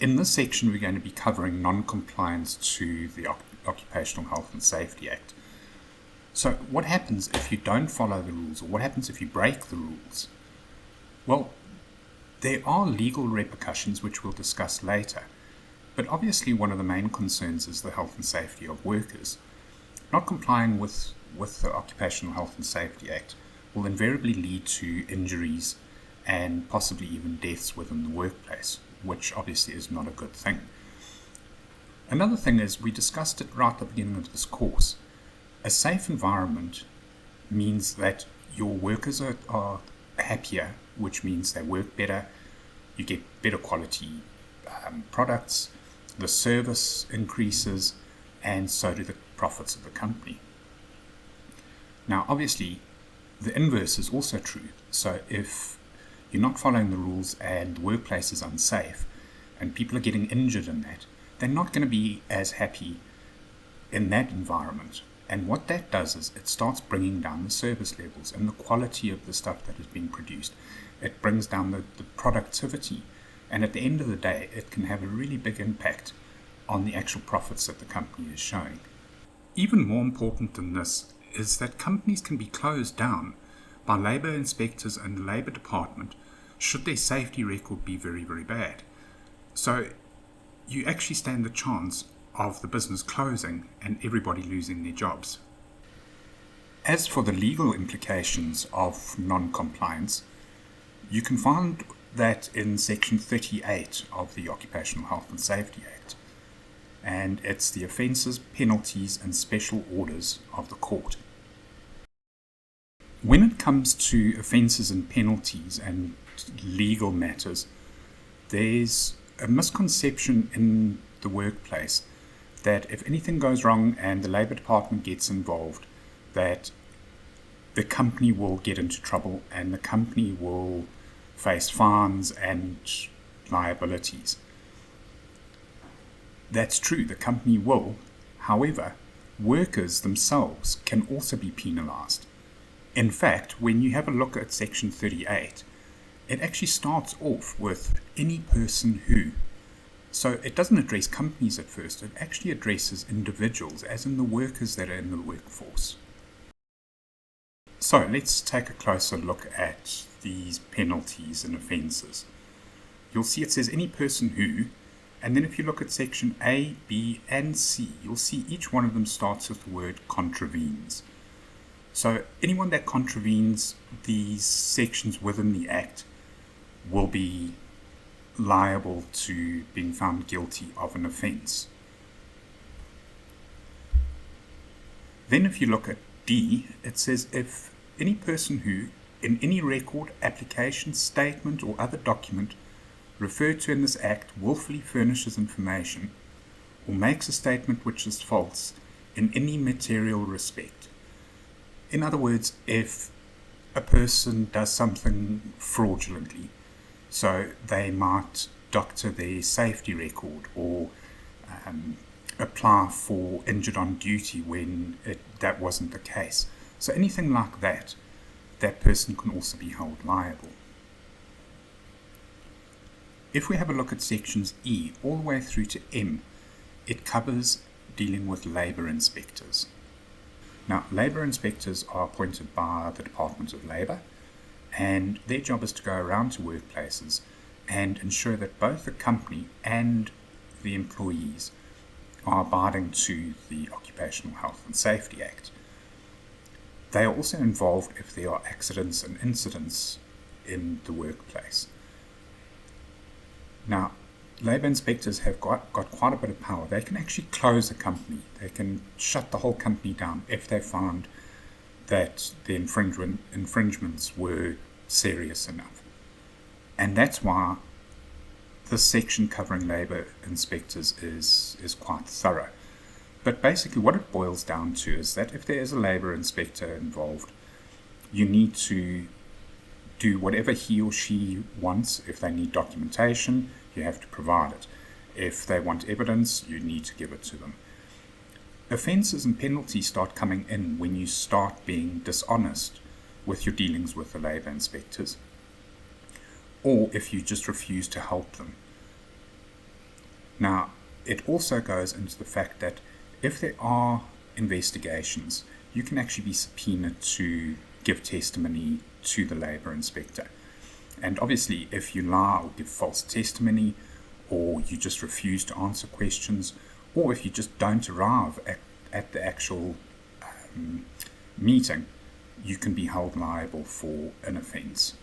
In this section, we're going to be covering non-compliance to the Occupational Health and Safety Act. So what happens if you don't follow the rules, or what happens if you break the rules? Well, there are legal repercussions, which we'll discuss later, but obviously one of the main concerns is the health and safety of workers. Not complying with the Occupational Health and Safety Act will invariably lead to injuries and possibly even deaths within the workplace, which obviously is not a good thing. Another thing is, we discussed it right at the beginning of this course. A safe environment means that your workers are happier, which means they work better, you get better quality products, the service increases, and so do the profits of the company. Now, obviously, the inverse is also true. So if you're not following the rules and the workplace is unsafe and people are getting injured in that, they're not going to be as happy in that environment. And what that does is it starts bringing down the service levels and the quality of the stuff that is being produced. It brings down the productivity. And at the end of the day, it can have a really big impact on the actual profits that the company is showing. Even more important than this is that companies can be closed down by labour inspectors and the labour department should their safety record be very, very bad. So you actually stand the chance of the business closing and everybody losing their jobs. As for the legal implications of non-compliance, you can find that in Section 38 of the Occupational Health and Safety Act, and it's the offences, penalties and special orders of the court. When it comes to offences and penalties and legal matters, there's a misconception in the workplace that if anything goes wrong and the Labour Department gets involved, that the company will get into trouble and the company will face fines and liabilities. That's true, the company will. However, workers themselves can also be penalised. In fact, when you have a look at Section 38, it actually starts off with any person who. So it doesn't address companies at first, it actually addresses individuals, as in the workers that are in the workforce. So let's take a closer look at these penalties and offences. You'll see it says any person who, and then if you look at section A, B and C, you'll see each one of them starts with the word contravenes. So anyone that contravenes these sections within the Act will be liable to being found guilty of an offence. Then if you look at D, it says if any person who, in any record, application, statement or other document referred to in this Act willfully furnishes information or makes a statement which is false in any material respect. In other words, if a person does something fraudulently, so they might doctor their safety record or apply for injured on duty when that wasn't the case. So anything like that, that person can also be held liable. If we have a look at sections E all the way through to M, it covers dealing with labour inspectors. Now, labour inspectors are appointed by the Department of Labour, and their job is to go around to workplaces and ensure that both the company and the employees are abiding to the Occupational Health and Safety Act. They are also involved if there are accidents and incidents in the workplace. Now, labour inspectors have got quite a bit of power. They can actually close a company. They can shut the whole company down if they found that the infringements were serious enough. And that's why this section covering labour inspectors is quite thorough. But basically what it boils down to is that if there is a labour inspector involved, you need to do whatever he or she wants. If they need documentation, you have to provide it. If they want evidence, you need to give it to them. Offences and penalties start coming in when you start being dishonest with your dealings with the labour inspectors, or if you just refuse to help them. Now, it also goes into the fact that if there are investigations, you can actually be subpoenaed to give testimony to the labour inspector. And obviously, if you lie or give false testimony, or you just refuse to answer questions, or if you just don't arrive at the actual meeting, you can be held liable for an offence.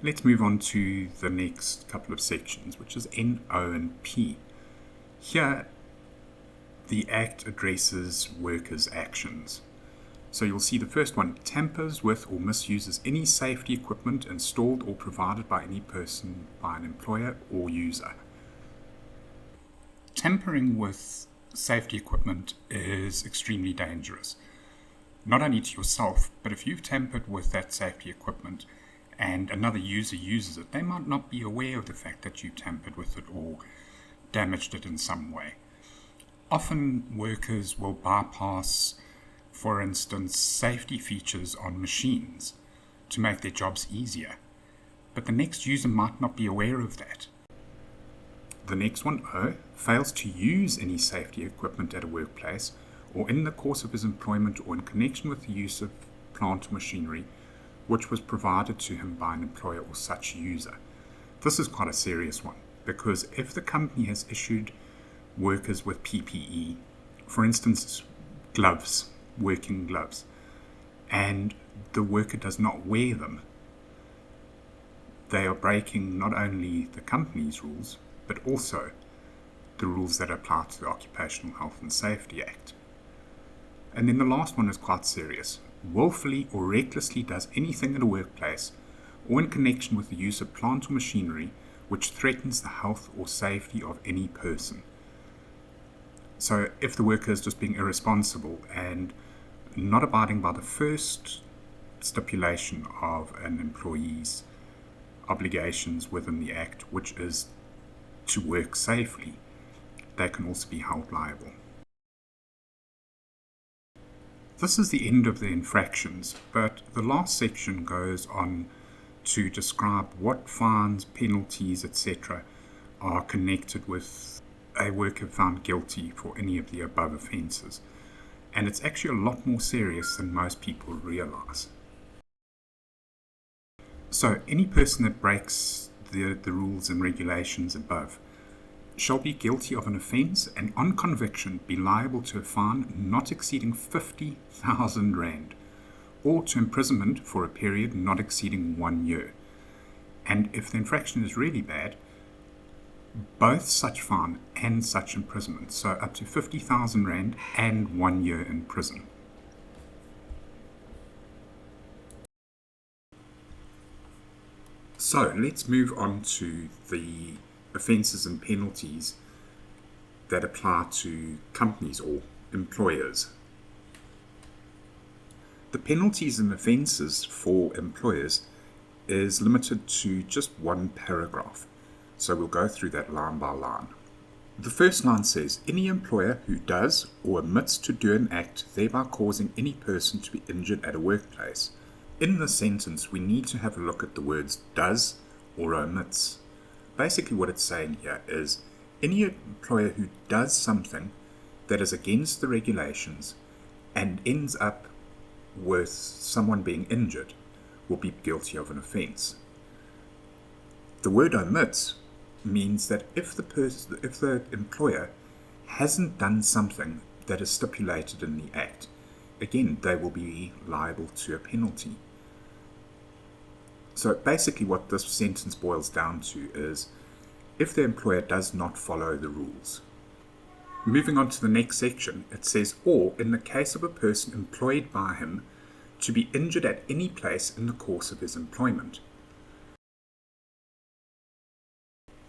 Let's move on to the next couple of sections, which is N, O, and P. Here, the Act addresses workers' actions. So you'll see the first one, tampers with or misuses any safety equipment installed or provided by any person by an employer or user. Tampering with safety equipment is extremely dangerous, not only to yourself, but if you've tampered with that safety equipment and another user uses it, they might not be aware of the fact that you tampered with it or damaged it in some way. Often workers will bypass, for instance, safety features on machines to make their jobs easier, but the next user might not be aware of that. The next one, O, fails to use any safety equipment at a workplace or in the course of his employment or in connection with the use of plant or machinery which was provided to him by an employer or such user. This is quite a serious one, because if the company has issued workers with PPE, for instance, gloves, working gloves, and the worker does not wear them, they are breaking not only the company's rules, but also the rules that apply to the Occupational Health and Safety Act. And then the last one is quite serious. Willfully or recklessly does anything at a workplace or in connection with the use of plant or machinery which threatens the health or safety of any person. So if the worker is just being irresponsible and not abiding by the first stipulation of an employee's obligations within the Act, which is to work safely, they can also be held liable. This is the end of the infractions, but the last section goes on to describe what fines, penalties, etc. are connected with a worker found guilty for any of the above offences. And it's actually a lot more serious than most people realise. So any person that breaks the rules and regulations above shall be guilty of an offence and on conviction be liable to a fine not exceeding 50,000 rand or to imprisonment for a period not exceeding 1 year. And if the infraction is really bad, both such fine and such imprisonment, so up to 50,000 rand and 1 year in prison. So let's move on to the offences and penalties that apply to companies or employers. The penalties and offences for employers is limited to just one paragraph, so we'll go through that line by line. The first line says, any employer who does or omits to do an act thereby causing any person to be injured at a workplace. In this sentence, we need to have a look at the words does or omits. Basically what it's saying here is any employer who does something that is against the regulations and ends up with someone being injured will be guilty of an offence. The word omits means that if the employer hasn't done something that is stipulated in the Act, again, they will be liable to a penalty. So basically what this sentence boils down to is if the employer does not follow the rules. Moving on to the next section, it says, or in the case of a person employed by him to be injured at any place in the course of his employment.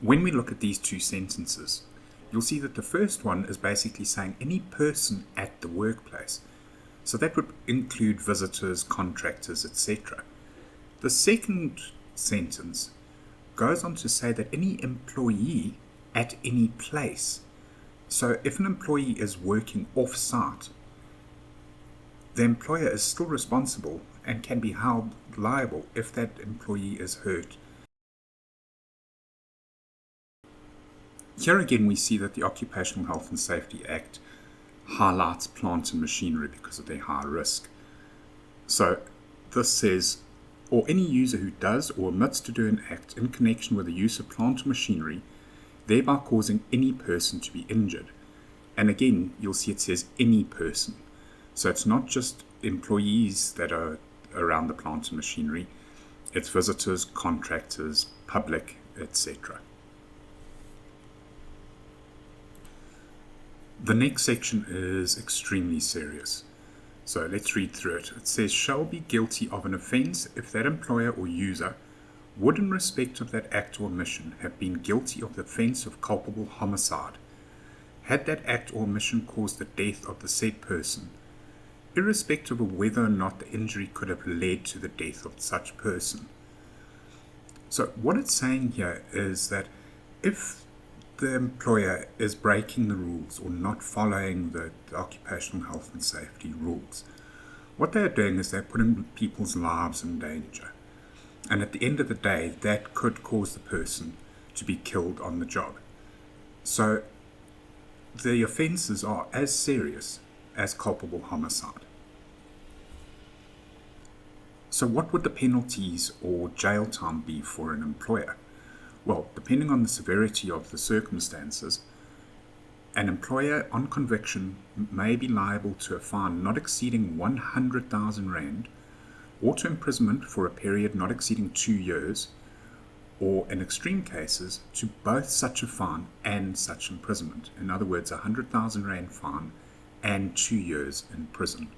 When we look at these two sentences, you'll see that the first one is basically saying any person at the workplace. So that would include visitors, contractors, etc. The second sentence goes on to say that any employee at any place. So if an employee is working off-site, the employer is still responsible and can be held liable if that employee is hurt Here again, we see that the Occupational Health and Safety Act highlights plant and machinery because of their high risk. So this says, or any user who does or omits to do an act in connection with the use of plant or machinery, thereby causing any person to be injured. And again, you'll see it says any person. So it's not just employees that are around the plant and machinery, it's visitors, contractors, public, etc. The next section is extremely serious. So let's read through it. It says, shall be guilty of an offence if that employer or user would in respect of that act or omission have been guilty of the offence of culpable homicide, had that act or omission caused the death of the said person, irrespective of whether or not the injury could have led to the death of such person. So what it's saying here is that if the employer is breaking the rules or not following the occupational health and safety rules, what they're doing is they're putting people's lives in danger. And at the end of the day, that could cause the person to be killed on the job. So the offences are as serious as culpable homicide. So what would the penalties or jail time be for an employer? Well, depending on the severity of the circumstances, an employer on conviction may be liable to a fine not exceeding 100,000 Rand, or to imprisonment for a period not exceeding 2 years, or in extreme cases, to both such a fine and such imprisonment. In other words, 100,000 Rand fine and 2 years in prison.